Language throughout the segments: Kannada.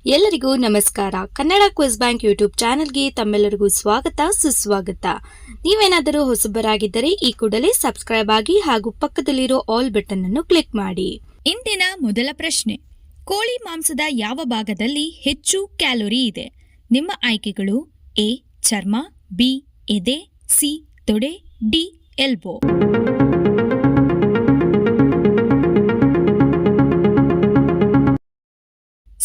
ಎಲ್ಲರಿಗೂ ನಮಸ್ಕಾರ. ಕನ್ನಡ ಕ್ವಿಜ್ ಬ್ಯಾಂಕ್ ಯೂಟ್ಯೂಬ್ ಚಾನೆಲ್ಗೆ ತಮ್ಮೆಲ್ಲರಿಗೂ ಸ್ವಾಗತ ಸುಸ್ವಾಗತ. ನೀವೇನಾದರೂ ಹೊಸಬರಾಗಿದ್ದರೆ ಈ ಕೂಡಲೇ ಸಬ್ಸ್ಕ್ರೈಬ್ ಆಗಿ ಹಾಗೂ ಪಕ್ಕದಲ್ಲಿರೋ ಆಲ್ ಬಟನ್ ಅನ್ನು ಕ್ಲಿಕ್ ಮಾಡಿ. ಇಂದಿನ ಮೊದಲ ಪ್ರಶ್ನೆ, ಕೋಳಿ ಮಾಂಸದ ಯಾವ ಭಾಗದಲ್ಲಿ ಹೆಚ್ಚು ಕ್ಯಾಲೋರಿ ಇದೆ? ನಿಮ್ಮ ಆಯ್ಕೆಗಳು: ಎ ಚರ್ಮ, ಬಿ ಎದೆ, ಸಿ ತೊಡೆ, ಡಿ ಎಲ್ಬೋ.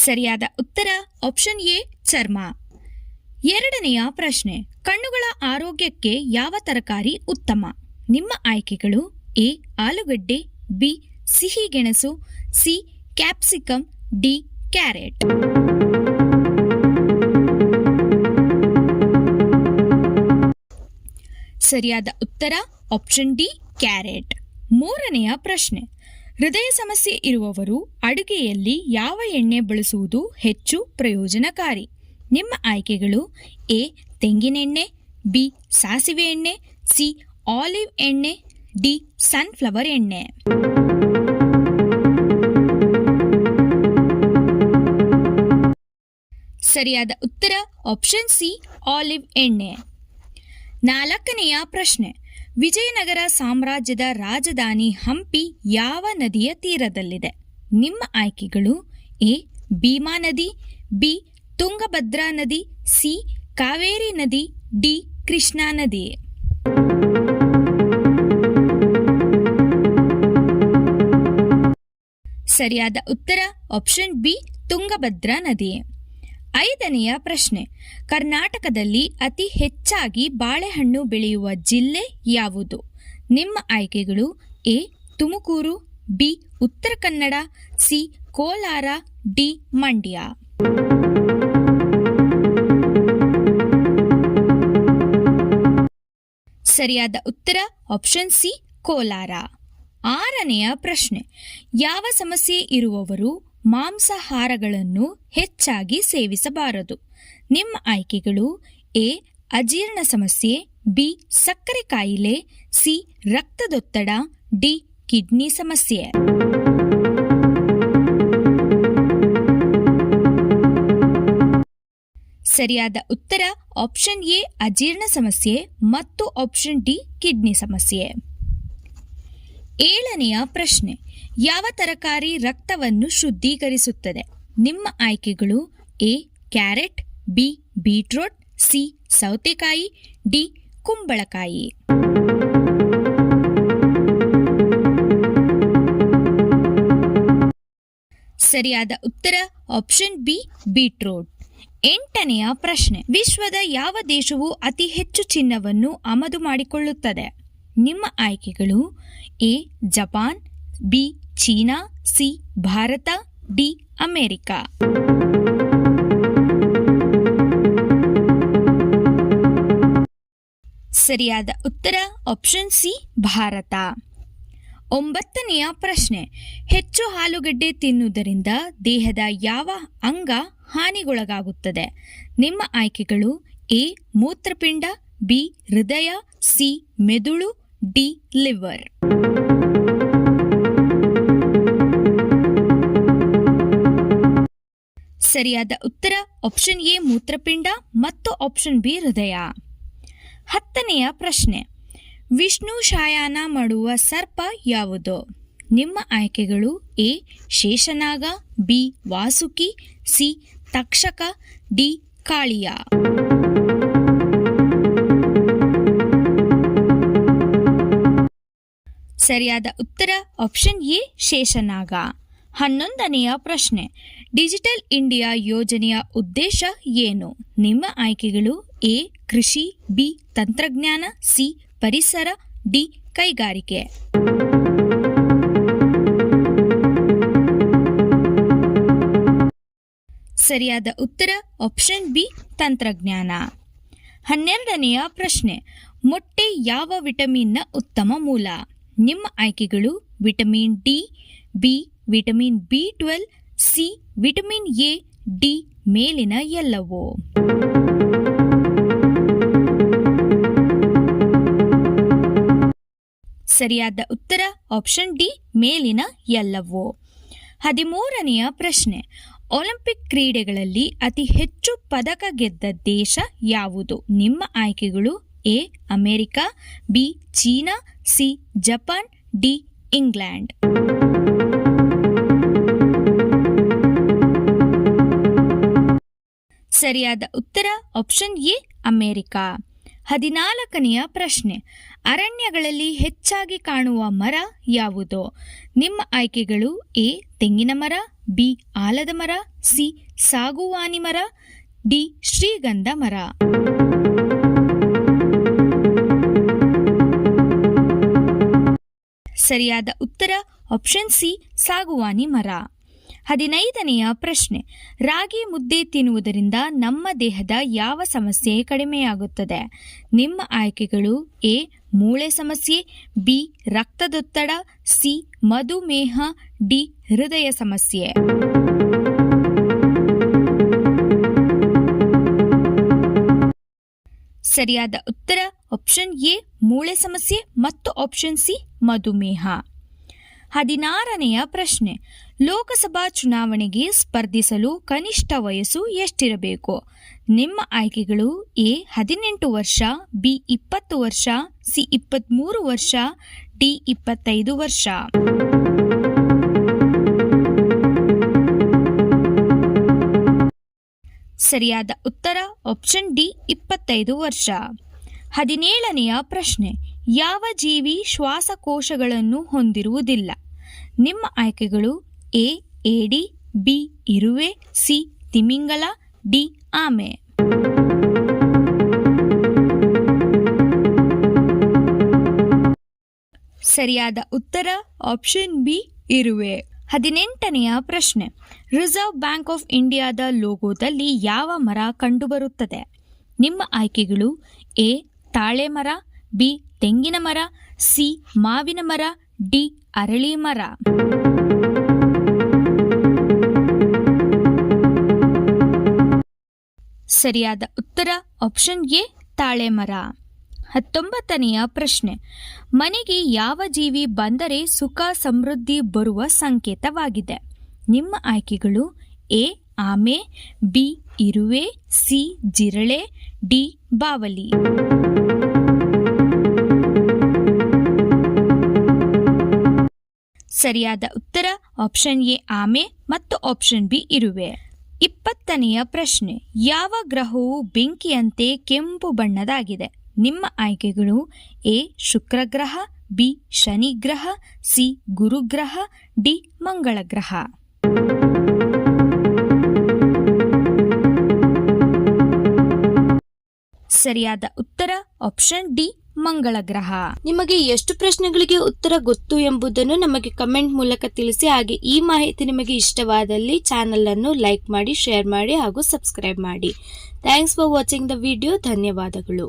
ಸರಿಯಾದ ಉತ್ತರ ಆಪ್ಷನ್ ಎ ಚರ್ಮ. ಎರಡನೆಯ ಪ್ರಶ್ನೆ, ಕಣ್ಣುಗಳ ಆರೋಗ್ಯಕ್ಕೆ ಯಾವ ತರಕಾರಿ ಉತ್ತಮ? ನಿಮ್ಮ ಆಯ್ಕೆಗಳು: ಎ ಆಲೂಗಡ್ಡೆ, ಬಿ ಸಿಹಿಗೆಣಸು, ಸಿ ಕ್ಯಾಪ್ಸಿಕಮ್, ಡಿ ಕ್ಯಾರೆಟ್. ಸರಿಯಾದ ಉತ್ತರ ಆಪ್ಷನ್ ಡಿ ಕ್ಯಾರೆಟ್. ಮೂರನೆಯ ಪ್ರಶ್ನೆ, ಹೃದಯ ಸಮಸ್ಯೆ ಇರುವವರು ಅಡುಗೆಯಲ್ಲಿ ಯಾವ ಎಣ್ಣೆ ಬಳಸುವುದು ಹೆಚ್ಚು ಪ್ರಯೋಜನಕಾರಿ? ನಿಮ್ಮ ಆಯ್ಕೆಗಳು: ಎ ತೆಂಗಿನೆಣ್ಣೆ, ಬಿ ಸಾಸಿವೆ ಎಣ್ಣೆ, ಸಿ ಆಲಿವ್ ಎಣ್ಣೆ, ಡಿ ಸನ್ಫ್ಲವರ್ ಎಣ್ಣೆ. ಸರಿಯಾದ ಉತ್ತರ ಆಪ್ಷನ್ ಸಿ ಆಲಿವ್ ಎಣ್ಣೆ. ನಾಲ್ಕನೆಯ ಪ್ರಶ್ನೆ, ವಿಜಯನಗರ ಸಾಮ್ರಾಜ್ಯದ ರಾಜಧಾನಿ ಹಂಪಿ ಯಾವ ನದಿಯ ತೀರದಲ್ಲಿದೆ? ನಿಮ್ಮ ಆಯ್ಕೆಗಳು: ಎ ಭೀಮಾ ನದಿ, ಬಿ ತುಂಗಭದ್ರಾ ನದಿ, ಸಿ ಕಾವೇರಿ ನದಿ, ಡಿ ಕೃಷ್ಣಾ ನದಿ. ಸರಿಯಾದ ಉತ್ತರ ಆಪ್ಷನ್ ಬಿ ತುಂಗಭದ್ರಾ ನದಿ. ಐದನೆಯ ಪ್ರಶ್ನೆ, ಕರ್ನಾಟಕದಲ್ಲಿ ಅತಿ ಹೆಚ್ಚಾಗಿ ಬಾಳೆಹಣ್ಣು ಬೆಳೆಯುವ ಜಿಲ್ಲೆ ಯಾವುದು? ನಿಮ್ಮ ಆಯ್ಕೆಗಳು: A Tumakuru, B Uttara Kannada, C Kolar, D Mandya. ಸರಿಯಾದ ಉತ್ತರ ಆಪ್ಷನ್ ಸಿ ಕೋಲಾರ. ಆರನೆಯ ಪ್ರಶ್ನೆ, ಯಾವ ಸಮಸ್ಯೆ ಇರುವವರು ಮಾಂಸಾಹಾರಗಳನ್ನು ಹೆಚ್ಚಾಗಿ ಸೇವಿಸಬಾರದು? ನಿಮ್ಮ ಆಯ್ಕೆಗಳು: ಎ ಅಜೀರ್ಣ ಸಮಸ್ಯೆ, ಬಿ ಸಕ್ಕರೆ ಕಾಯಿಲೆ, ಸಿ ರಕ್ತದೊತ್ತಡ, ಡಿ ಕಿಡ್ನಿ ಸಮಸ್ಯೆ. ಸರಿಯಾದ ಉತ್ತರ ಆಪ್ಷನ್ ಎ ಅಜೀರ್ಣ ಸಮಸ್ಯೆ ಮತ್ತು ಆಪ್ಷನ್ ಡಿ ಕಿಡ್ನಿ ಸಮಸ್ಯೆ. ಏಳನೆಯ ಪ್ರಶ್ನೆ, ಯಾವ ತರಕಾರಿ ರಕ್ತವನ್ನು ಶುದ್ಧೀಕರಿಸುತ್ತದೆ? ನಿಮ್ಮ ಆಯ್ಕೆಗಳು: A carrot, B beetroot, C ಸೌತೆಕಾಯಿ, ಡಿ ಕುಂಬಳಕಾಯಿ. ಸರಿಯಾದ ಉತ್ತರ ಆಪ್ಷನ್ ಬಿ ಬೀಟ್ರೂಟ್. ಎಂಟನೆಯ ಪ್ರಶ್ನೆ, ವಿಶ್ವದ ಯಾವ ದೇಶವು ಅತಿ ಹೆಚ್ಚು ಚಿನ್ನವನ್ನು ಆಮದು ಮಾಡಿಕೊಳ್ಳುತ್ತದೆ? ನಿಮ್ಮ ಆಯ್ಕೆಗಳು: A Japan, B China, C Bharat, D America. ಸರಿಯಾದ ಉತ್ತರ ಆಪ್ಷನ್ ಸಿ ಭಾರತ. ಒಂಬತ್ತನೆಯ ಪ್ರಶ್ನೆ, ಹೆಚ್ಚು ಆಲೂಗಡ್ಡೆ ತಿನ್ನುವುದರಿಂದ ದೇಹದ ಯಾವ ಅಂಗ ಹಾನಿಗೊಳಗಾಗುತ್ತದೆ? ನಿಮ್ಮ ಆಯ್ಕೆಗಳು: ಎ ಮೂತ್ರಪಿಂಡ, ಬಿ ಹೃದಯ, ಸಿ ಮೆದುಳು, ಡಿ ಲಿವರ್. ಸರಿಯಾದ ಉತ್ತರ ಆಪ್ಷನ್ ಎ ಮೂತ್ರಪಿಂಡ ಮತ್ತು ಆಪ್ಷನ್ ಬಿ ಹೃದಯ. ಹತ್ತನೆಯ ಪ್ರಶ್ನೆ, ವಿಷ್ಣು ಶಾಯಾನ ಮಾಡುವ ಸರ್ಪ ಯಾವುದು? ನಿಮ್ಮ ಆಯ್ಕೆಗಳು: A Sheshanaga, B Vasuki, C Takshaka, D Kaliya. ಸರಿಯಾದ ಉತ್ತರ ಆಪ್ಷನ್ ಎ ಶೇಷನಾಗ. ಹನ್ನೊಂದನೆಯ ಪ್ರಶ್ನೆ, ಡಿಜಿಟಲ್ ಇಂಡಿಯಾ ಯೋಜನೆಯ ಉದ್ದೇಶ ಏನು? ನಿಮ್ಮ ಆಯ್ಕೆಗಳು: ಎ ಕೃಷಿ, ಬಿ ತಂತ್ರಜ್ಞಾನ, ಸಿ ಪರಿಸರ, ಡಿ ಕೈಗಾರಿಕೆ. ಸರಿಯಾದ ಉತ್ತರ ಆಪ್ಷನ್ ಬಿ ತಂತ್ರಜ್ಞಾನ. ಹನ್ನೆರಡನೆಯ ಪ್ರಶ್ನೆ, ಮೊಟ್ಟೆ ಯಾವ ವಿಟಮಿನ್ನ ಉತ್ತಮ ಮೂಲ? ನಿಮ್ಮ ಆಯ್ಕೆಗಳು: ವಿಟಮಿನ್ ಡಿ, ಬಿ ವಿಟಮಿನ್ ಬಿ12, ಸಿ ವಿಟಮಿನ್ ಎ, ಡಿ ಮೇಲಿನ ಎಲ್ಲವೂ. ಸರಿಯಾದ ಉತ್ತರ ಆಪ್ಷನ್ ಡಿ ಮೇಲಿನ ಎಲ್ಲವೂ. 13ನೆಯ ಪ್ರಶ್ನೆ, ಒಲಿಂಪಿಕ್ ಕ್ರೀಡೆಗಳಲ್ಲಿ ಅತಿ ಹೆಚ್ಚು ಪದಕ ಗೆದ್ದ ದೇಶ ಯಾವುದು? ನಿಮ್ಮ ಆಯ್ಕೆಗಳು: A America, B China, C Japan, D England. ಸರಿಯಾದ ಉತ್ತರ ಆಪ್ಷನ್ ಎ ಅಮೆರಿಕ. 14ನೆಯ ಪ್ರಶ್ನೆ: ಅರಣ್ಯಗಳಲ್ಲಿ ಹೆಚ್ಚಾಗಿ ಕಾಣುವ ಮರ ಯಾವುದು? ನಿಮ್ಮ ಆಯ್ಕೆಗಳು: ಎ ತೆಂಗಿನ ಮರ, ಬಿ ಆಲದ ಮರ, ಸಿ ಸಾಗುವಾನಿ ಮರ, ಡಿ ಶ್ರೀಗಂಧ ಮರ. ಸರಿಯಾದ ಉತ್ತರ ಆಪ್ಷನ್ ಸಿ ಸಾಗುವಾನಿ ಮರ. 15ನೆಯ ಪ್ರಶ್ನೆ: ರಾಗಿ ಮುದ್ದೆ ತಿನ್ನುವುದರಿಂದ ನಮ್ಮ ದೇಹದ ಯಾವ ಸಮಸ್ಯೆ ಕಡಿಮೆಯಾಗುತ್ತದೆ? ನಿಮ್ಮ ಆಯ್ಕೆಗಳು: ಎ ಮೂಳೆ ಸಮಸ್ಯೆ, ಬಿ ರಕ್ತದೊತ್ತಡ, ಸಿ ಮಧುಮೇಹ, ಡಿ ಹೃದಯ ಸಮಸ್ಯೆ. ಸರಿಯಾದ ಉತ್ತರ ಆಪ್ಷನ್ ಎ ಮೂಳೆ ಸಮಸ್ಯೆ ಮತ್ತು ಆಪ್ಷನ್ ಸಿ ಮಧುಮೇಹ. 16ನೆಯ ಪ್ರಶ್ನೆ: ಲೋಕಸಭಾ ಚುನಾವಣೆಗೆ ಸ್ಪರ್ಧಿಸಲು ಕನಿಷ್ಠ ವಯಸ್ಸು ಎಷ್ಟಿರಬೇಕು? ನಿಮ್ಮ ಆಯ್ಕೆಗಳು: ಎ 18 ವರ್ಷ, ಬಿ 20 ವರ್ಷ, ಸಿ 23 ವರ್ಷ, ಡಿ 25 ವರ್ಷ. ಸರಿಯಾದ ಉತ್ತರ ಆಪ್ಷನ್ ಡಿ 25 ವರ್ಷ. 17ನೆಯ ಪ್ರಶ್ನೆ: ಯಾವ ಜೀವಿ ಶ್ವಾಸಕೋಶಗಳನ್ನು ಹೊಂದಿರುವುದಿಲ್ಲ? ನಿಮ್ಮ ಆಯ್ಕೆಗಳು: ಎ ಏಡಿ, ಬಿ ಇರುವೆ, ಸಿ ತಿಮಿಂಗಲ, ಡಿ ಆಮೆ. ಸರಿಯಾದ ಉತ್ತರ ಆಪ್ಷನ್ ಬಿ ಇರುವೆ. 18ನೆಯ ಪ್ರಶ್ನೆ: ರಿಸರ್ವ್ ಬ್ಯಾಂಕ್ ಆಫ್ ಇಂಡಿಯಾದ ಲೋಗೋದಲ್ಲಿ ಯಾವ ಮರ ಕಂಡುಬರುತ್ತದೆ? ನಿಮ್ಮ ಆಯ್ಕೆಗಳು: ಎ ತಾಳೆ ಮರ, ಬಿ ತೆಂಗಿನ ಮರ, ಸಿ ಮಾವಿನ ಮರ, ಡಿ ಅರಳಿ ಮರ. ಸರಿಯಾದ ಉತ್ತರ ಆಪ್ಷನ್ ಎ ತಾಳೆ ಮರ. 19ನೆಯ ಪ್ರಶ್ನೆ: ಮನೆಗೆ ಯಾವ ಜೀವಿ ಬಂದರೆ ಸುಖ ಸಮೃದ್ಧಿ ಬರುವ ಸಂಕೇತವಾಗಿದೆ? ನಿಮ್ಮ ಆಯ್ಕೆಗಳು: ಎ ಆಮೆ, ಬಿ ಇರುವೆ, ಸಿ ಜಿರಳೆ, ಡಿ ಬಾವಲಿ. ಸರಿಯಾದ ಉತ್ತರ ಆಪ್ಷನ್ ಎ ಆಮೆ ಮತ್ತು ಆಪ್ಷನ್ ಬಿ ಇರುವೆ. 20ನೆಯ ಪ್ರಶ್ನೆ: ಯಾವ ಗ್ರಹವು ಬೆಂಕಿಯಂತೆ ಕೆಂಪು ಬಣ್ಣದಾಗಿದೆ? ನಿಮ್ಮ ಆಯ್ಕೆಗಳು: ಎ ಶುಕ್ರ ಗ್ರಹ, ಬಿ ಶನಿ ಗ್ರಹ, ಸಿ ಗುರುಗ್ರಹ, ಡಿ ಮಂಗಳ ಗ್ರಹ. ಸರಿಯಾದ ಉತ್ತರ ಆಪ್ಷನ್ ಡಿ ಮಂಗಳ ಗ್ರಹ. ನಿಮಗೆ ಎಷ್ಟು ಪ್ರಶ್ನೆಗಳಿಗೆ ಉತ್ತರ ಗೊತ್ತು ಎಂಬುದನ್ನು ನಮಗೆ ಕಮೆಂಟ್ ಮೂಲಕ ತಿಳಿಸಿ. ಹಾಗೆ ಈ ಮಾಹಿತಿ ನಿಮಗೆ ಇಷ್ಟವಾದಲ್ಲಿ ಚಾನೆಲ್ ಅನ್ನು ಲೈಕ್ ಮಾಡಿ, ಶೇರ್ ಮಾಡಿ ಹಾಗೂ ಸಬ್ಸ್ಕ್ರೈಬ್ ಮಾಡಿ. Thanks for watching the video. ಧನ್ಯವಾದಗಳು.